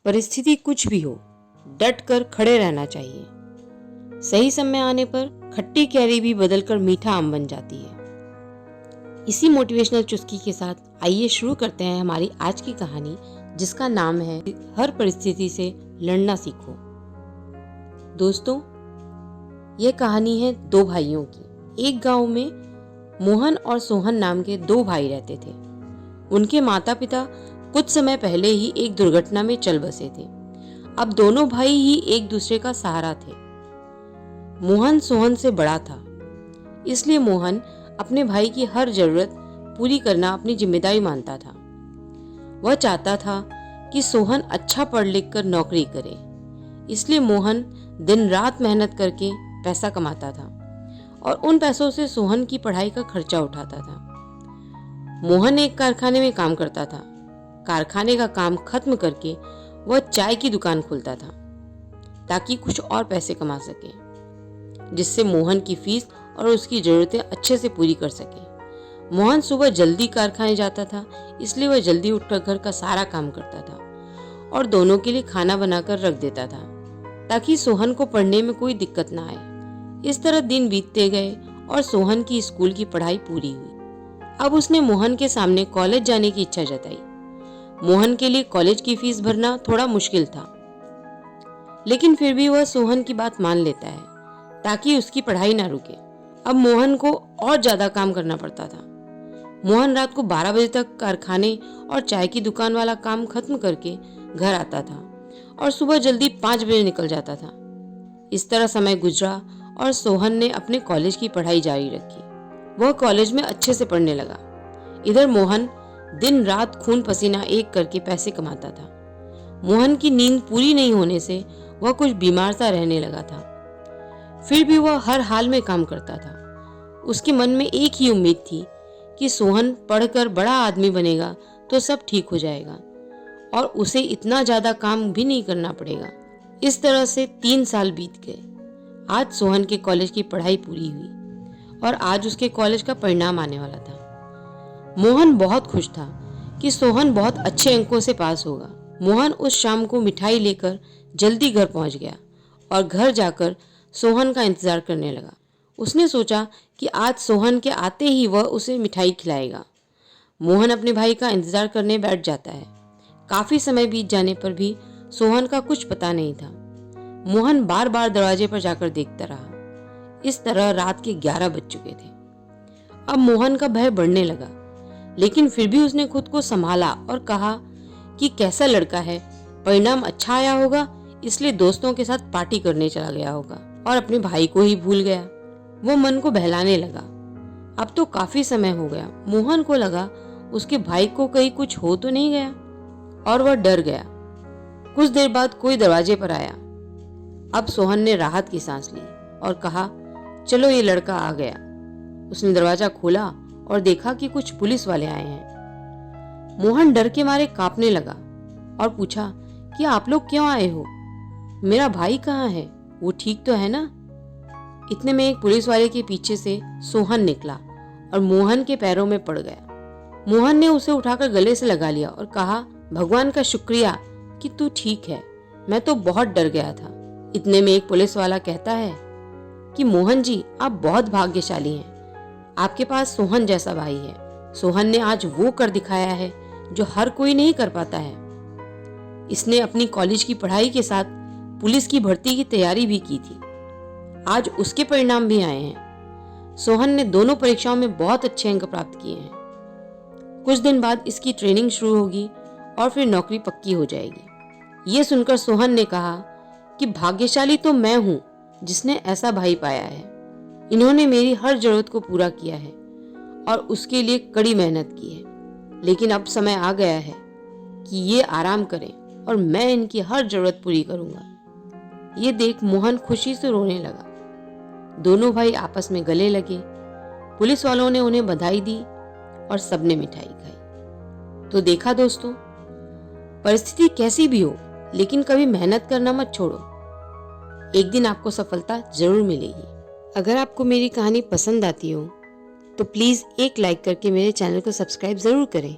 परिस्थिति कुछ भी हो, डट कर खड़े रहना चाहिए। सही समय आने पर खट्टी कैरी भी बदलकर मीठा आम बन जाती है। इसी मोटिवेशनल चुस्की के साथ आइए शुरू करते हैं हमारी आज की कहानी, जिसका नाम है हर परिस्थिति से लड़ना सीखो। दोस्तों, यह कहानी है दो भाइयों की। एक गांव में मोहन और सोहन नाम के दो भाई रहते थे। उनके माता पिता कुछ समय पहले ही एक दुर्घटना में चल बसे थे। अब दोनों भाई ही एक दूसरे का सहारा थे। मोहन सोहन से बड़ा था, इसलिए मोहन अपने भाई की हर जरूरत पूरी करना अपनी जिम्मेदारी मानता था। वह चाहता था कि सोहन अच्छा पढ़ लिख कर नौकरी करे, इसलिए मोहन दिन रात मेहनत करके पैसा कमाता था और उन पैसों से सोहन की पढ़ाई का खर्चा उठाता था। मोहन एक कारखाने में काम करता था। कारखाने का काम खत्म करके वह चाय की दुकान खोलता था ताकि कुछ और पैसे कमा सके, जिससे मोहन की फीस और उसकी जरूरतें अच्छे से पूरी कर सके। मोहन सुबह जल्दी कारखाने जाता था, इसलिए वह जल्दी उठकर घर का सारा काम करता था और दोनों के लिए खाना बनाकर रख देता था ताकि सोहन को पढ़ने में कोई दिक्कत ना आए। इस तरह दिन बीतते गए और सोहन की स्कूल की पढ़ाई पूरी हुई। अब उसने मोहन के सामने कॉलेज जाने की इच्छा जताई। मोहन के लिए कॉलेज की फीस भरना थोड़ा मुश्किल था, लेकिन फिर भी वह सोहन की बात मान लेता है ताकि उसकी पढ़ाई ना रुके। अब मोहन को और ज्यादा काम करना पड़ता था। मोहन रात को 12 बजे तक कारखाने और चाय की दुकान वाला काम खत्म करके घर आता था और सुबह जल्दी 5 बजे निकल जाता था। इस तरह समय गुजरा और सोहन ने अपने कॉलेज की पढ़ाई जारी रखी। वह कॉलेज में अच्छे से पढ़ने लगा। इधर मोहन दिन रात खून पसीना एक करके पैसे कमाता था। मोहन की नींद पूरी नहीं होने से वह कुछ बीमार सा रहने लगा था। फिर भी वह हर हाल में काम करता था। उसके मन में एक ही उम्मीद थी कि सोहन पढ़कर बड़ा आदमी बनेगा तो सब ठीक हो जाएगा और उसे इतना ज्यादा काम भी नहीं करना पड़ेगा। इस तरह से 3 साल बीत गए। आज सोहन के कॉलेज की पढ़ाई पूरी हुई और आज उसके कॉलेज का परिणाम आने वाला था। मोहन बहुत खुश था कि सोहन बहुत अच्छे अंकों से पास होगा। मोहन उस शाम को मिठाई लेकर जल्दी घर पहुंच गया और घर जाकर सोहन का इंतजार करने लगा। उसने सोचा कि आज सोहन के आते ही वह उसे मिठाई खिलाएगा। मोहन अपने भाई का इंतजार करने बैठ जाता है। काफी समय बीत जाने पर भी सोहन का कुछ पता नहीं था। मोहन बार बार दरवाजे पर जाकर देखता रहा। इस तरह रात के 11 बज चुके थे। अब मोहन का भय बढ़ने लगा, लेकिन फिर भी उसने खुद को संभाला और कहा कि कैसा लड़का है, परिणाम अच्छा आया होगा, इसलिए दोस्तों के साथ पार्टी करने चला गया होगा और अपने भाई को ही भूल गया। वो मन को बहलाने लगा। अब तो काफी समय हो गया। मोहन को लगा उसके भाई को कहीं कुछ हो तो नहीं गया और वह डर गया। कुछ देर बाद कोई दरवाजे पर आया। अब सोहन ने राहत की सांस ली और कहा, चलो ये लड़का आ गया। उसने दरवाजा खोला और देखा कि कुछ पुलिस वाले आए हैं। मोहन डर के मारे कांपने लगा और पूछा कि आप लोग क्यों आए हो? मेरा भाई कहाँ है? वो ठीक तो है ना? इतने में एक पुलिस वाले के पीछे से सोहन निकला और मोहन के पैरों में पड़ गया। मोहन ने उसे उठाकर गले से लगा लिया और कहा, भगवान का शुक्रिया कि तू ठीक है, मैं तो बहुत डर गया था। इतने में एक पुलिस वाला कहता है कि मोहन जी, आप बहुत भाग्यशाली हैं, आपके पास सोहन जैसा भाई है। सोहन ने आज वो कर दिखाया है जो हर कोई नहीं कर पाता है। इसने अपनी कॉलेज की पढ़ाई के साथ पुलिस की भर्ती की तैयारी भी की थी। आज उसके परिणाम भी आए हैं। सोहन ने दोनों परीक्षाओं में बहुत अच्छे अंक प्राप्त किए हैं। कुछ दिन बाद इसकी ट्रेनिंग शुरू होगी और फिर नौकरी पक्की हो जाएगी। ये सुनकर सोहन ने कहा कि भाग्यशाली तो मैं हूँ जिसने ऐसा भाई पाया है। इन्होंने मेरी हर जरूरत को पूरा किया है और उसके लिए कड़ी मेहनत की है। लेकिन अब समय आ गया है कि ये आराम करें और मैं इनकी हर जरूरत पूरी करूंगा। ये देख मोहन खुशी से रोने लगा। दोनों भाई आपस में गले लगे। पुलिस वालों ने उन्हें बधाई दी और सबने मिठाई खाई। तो देखा दोस्तों, परिस्थिति कैसी भी हो, लेकिन कभी मेहनत करना मत छोड़ो। एक दिन आपको सफलता जरूर मिलेगी। अगर आपको मेरी कहानी पसंद आती हो तो प्लीज़ एक लाइक करके मेरे चैनल को सब्सक्राइब ज़रूर करें।